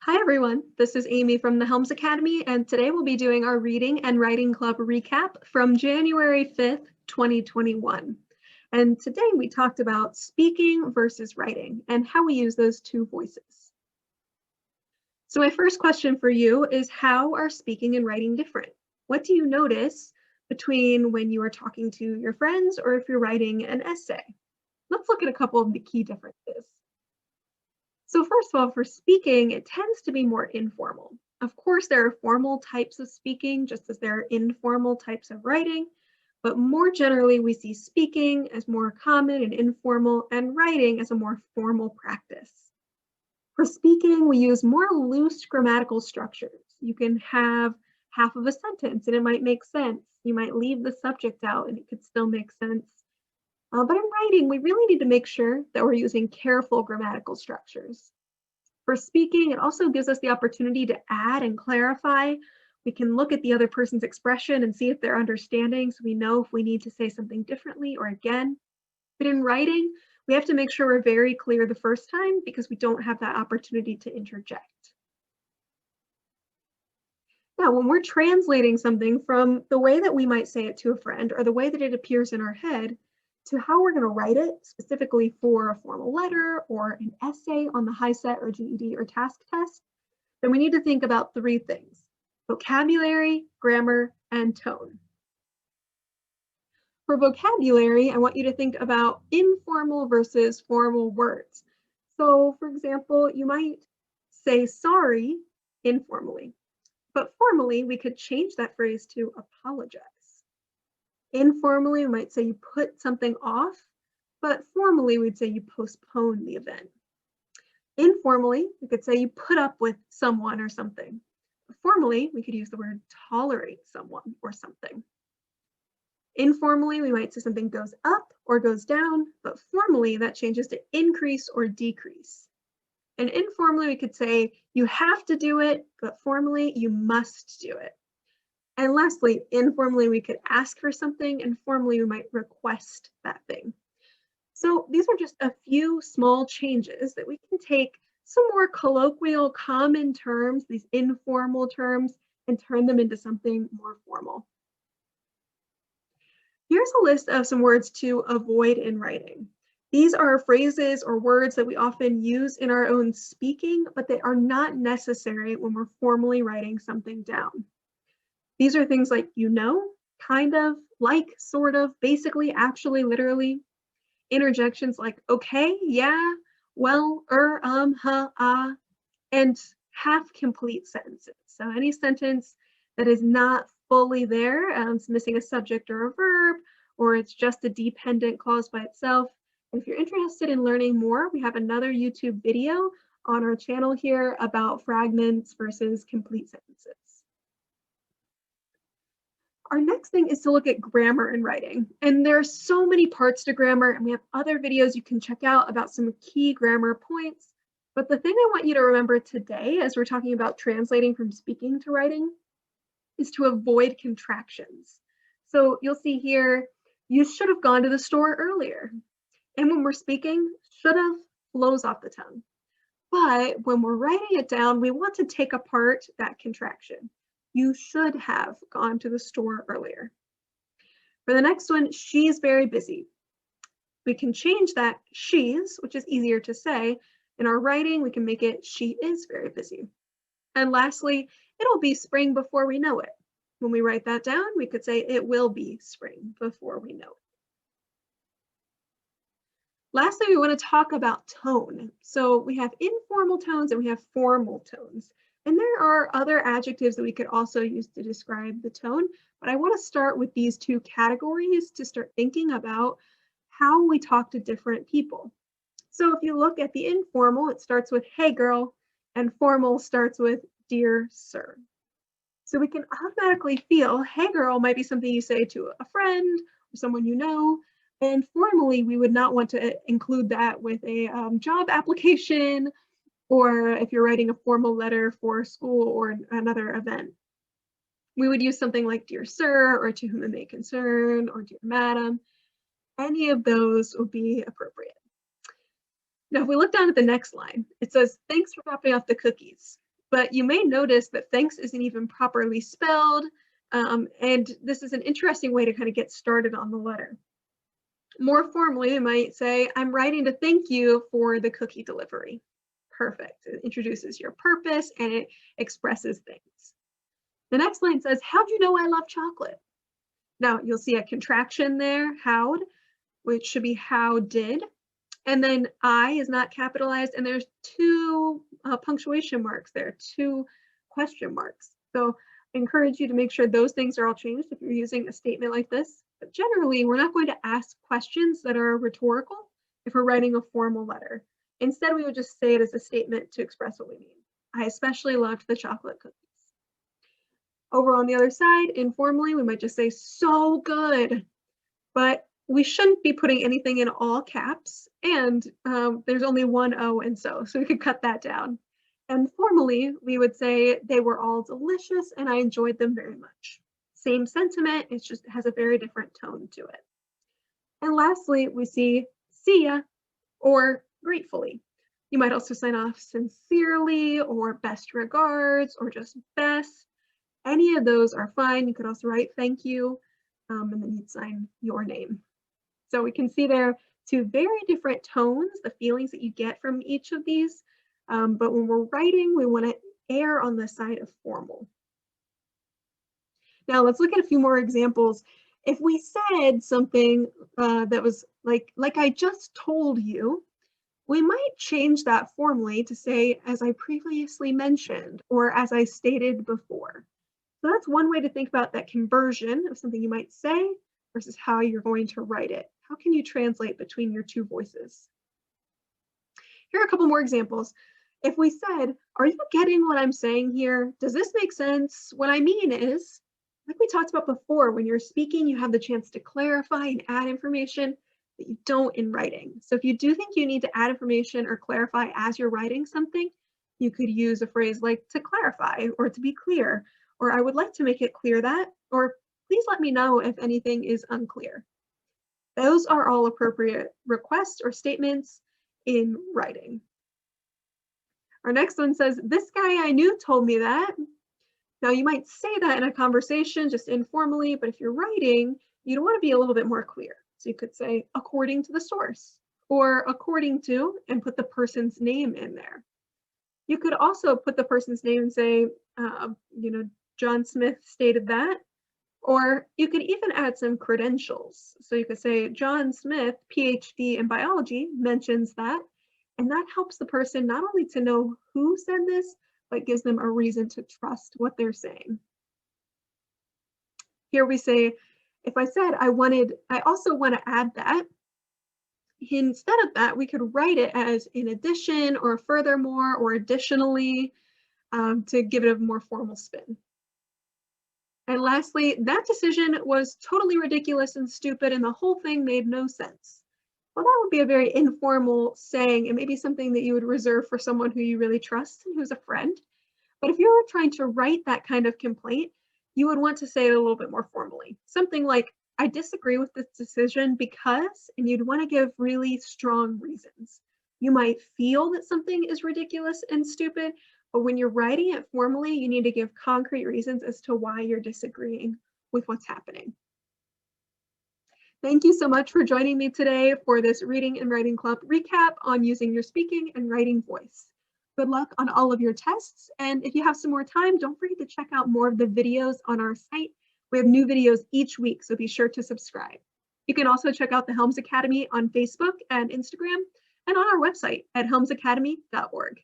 Hi everyone, this is Amy from the Helms Academy, and today we'll be doing our Reading and Writing Club recap from January 5th, 2021. And today we talked about speaking versus writing and how we use those two voices. So my first question for you is, how are speaking and writing different? What do you notice between when you are talking to your friends or if you're writing an essay? Let's look at a couple of the key differences. So first of all, for speaking, it tends to be more informal. Of course, there are formal types of speaking, just as there are informal types of writing, but more generally, we see speaking as more common and informal, and writing as a more formal practice. For speaking, we use more loose grammatical structures. You can have half of a sentence and it might make sense. You might leave the subject out and it could still make sense. But in writing, we really need to make sure that we're using careful grammatical structures. For speaking, it also gives us the opportunity to add and clarify. We can look at the other person's expression and see if they're understanding, so we know if we need to say something differently or again. But in writing, we have to make sure we're very clear the first time because we don't have that opportunity to interject. Now, when we're translating something from the way that we might say it to a friend or the way that it appears in our head to how we're going to write it, specifically for a formal letter or an essay on the HiSET or GED or TASC test, then we need to think about three things: vocabulary, grammar, and tone. For vocabulary, I want you to think about informal versus formal words. So, for example, you might say sorry informally, but formally, we could change that phrase to apologize. Informally, we might say you put something off, but formally, we'd say you postpone the event. Informally, we could say you put up with someone or something. Formally, we could use the word tolerate someone or something. Informally, we might say something goes up or goes down, but formally, that changes to increase or decrease. And informally, we could say you have to do it, but formally, you must do it. And lastly, informally, we could ask for something, and formally, we might request that thing. So these are just a few small changes that we can take some more colloquial, common terms, these informal terms, and turn them into something more formal. Here's a list of some words to avoid in writing. These are phrases or words that we often use in our own speaking, but they are not necessary when we're formally writing something down. These are things like you know, kind of, like, sort of, basically, actually, literally. Interjections like okay, yeah, well, huh, and half complete sentences. So any sentence that is not fully there, it's missing a subject or a verb, or it's just a dependent clause by itself. And if you're interested in learning more, we have another YouTube video on our channel here about fragments versus complete sentences. Our next thing is to look at grammar in writing. And there are so many parts to grammar, and we have other videos you can check out about some key grammar points. But the thing I want you to remember today, as we're talking about translating from speaking to writing, is to avoid contractions. So you'll see here, you should have gone to the store earlier. And when we're speaking, should have flows off the tongue. But when we're writing it down, we want to take apart that contraction. You should have gone to the store earlier. For the next one, she's very busy. We can change that she's, which is easier to say. In our writing, we can make it she is very busy. And lastly, it'll be spring before we know it. When we write that down, we could say it will be spring before we know it. Lastly, we want to talk about tone. So we have informal tones and we have formal tones. And there are other adjectives that we could also use to describe the tone, but I want to start with these two categories to start thinking about how we talk to different people. So if you look at the informal, it starts with hey girl, and formal starts with dear sir. So we can automatically feel hey girl might be something you say to a friend or someone you know, and formally we would not want to include that with a job application, or if you're writing a formal letter for school or another event. We would use something like dear sir, or to whom it may concern, or dear madam. Any of those would be appropriate. Now, if we look down at the next line, it says, thanks for dropping off the cookies. but you may notice that thanks isn't even properly spelled. And this is an interesting way to kind of get started on the letter. More formally, you might say, I'm writing to thank you for the cookie delivery. Perfect. It introduces your purpose and it expresses things. The next line says, how'd you know I love chocolate? Now you'll see a contraction there, how'd, which should be how did. And then I is not capitalized, and there's two punctuation marks there, two question marks. So I encourage you to make sure those things are all changed if you're using a statement like this. But generally, we're not going to ask questions that are rhetorical if we're writing a formal letter. Instead, we would just say it as a statement to express what we mean. I especially loved the chocolate cookies. Over on the other side, informally, we might just say, so good. But we shouldn't be putting anything in all caps, and there's only one O and so we could cut that down. And formally, we would say they were all delicious and I enjoyed them very much. Same sentiment, it just has a very different tone to it. And lastly, we see ya or gratefully. You might also sign off sincerely or best regards or just best. Any of those are fine. You could also write thank you, and then you'd sign your name. So we can see there two very different tones, the feelings that you get from each of these. But when we're writing, we want to err on the side of formal. Now let's look at a few more examples. If we said something that was like I just told you, we might change that formally to say, as I previously mentioned, or as I stated before. So that's one way to think about that conversion of something you might say versus how you're going to write it. How can you translate between your two voices? Here are a couple more examples. If we said, are you getting what I'm saying here? Does this make sense? What I mean is, like we talked about before, when you're speaking, you have the chance to clarify and add information that you don't in writing. So if you do think you need to add information or clarify as you're writing something, you could use a phrase like to clarify or to be clear, or I would like to make it clear that, or please let me know if anything is unclear. Those are all appropriate requests or statements in writing. Our next one says, this guy I knew told me that. Now you might say that in a conversation just informally, but if you're writing, you'd want to be a little bit more clear. So you could say, according to the source, or according to, and put the person's name in there. You could also put the person's name and say, John Smith stated that. Or you could even add some credentials. So you could say, John Smith, PhD in biology, mentions that. And that helps the person not only to know who said this, but gives them a reason to trust what they're saying. Here we say, if I said I also want to add that, instead of that, we could write it as in addition or furthermore or additionally to give it a more formal spin. And lastly, that decision was totally ridiculous and stupid and the whole thing made no sense. Well, that would be a very informal saying. It may be something that you would reserve for someone who you really trust and who's a friend. But if you were trying to write that kind of complaint, you would want to say it a little bit more formally. Something like, I disagree with this decision because, and you'd want to give really strong reasons. You might feel that something is ridiculous and stupid, but when you're writing it formally, you need to give concrete reasons as to why you're disagreeing with what's happening. Thank you so much for joining me today for this Reading and Writing Club recap on using your speaking and writing voice. Good luck on all of your tests, and if you have some more time, don't forget to check out more of the videos on our site. We have new videos each week, so be sure to subscribe. You can also check out the Helms Academy on Facebook and Instagram, and on our website at helmsacademy.org.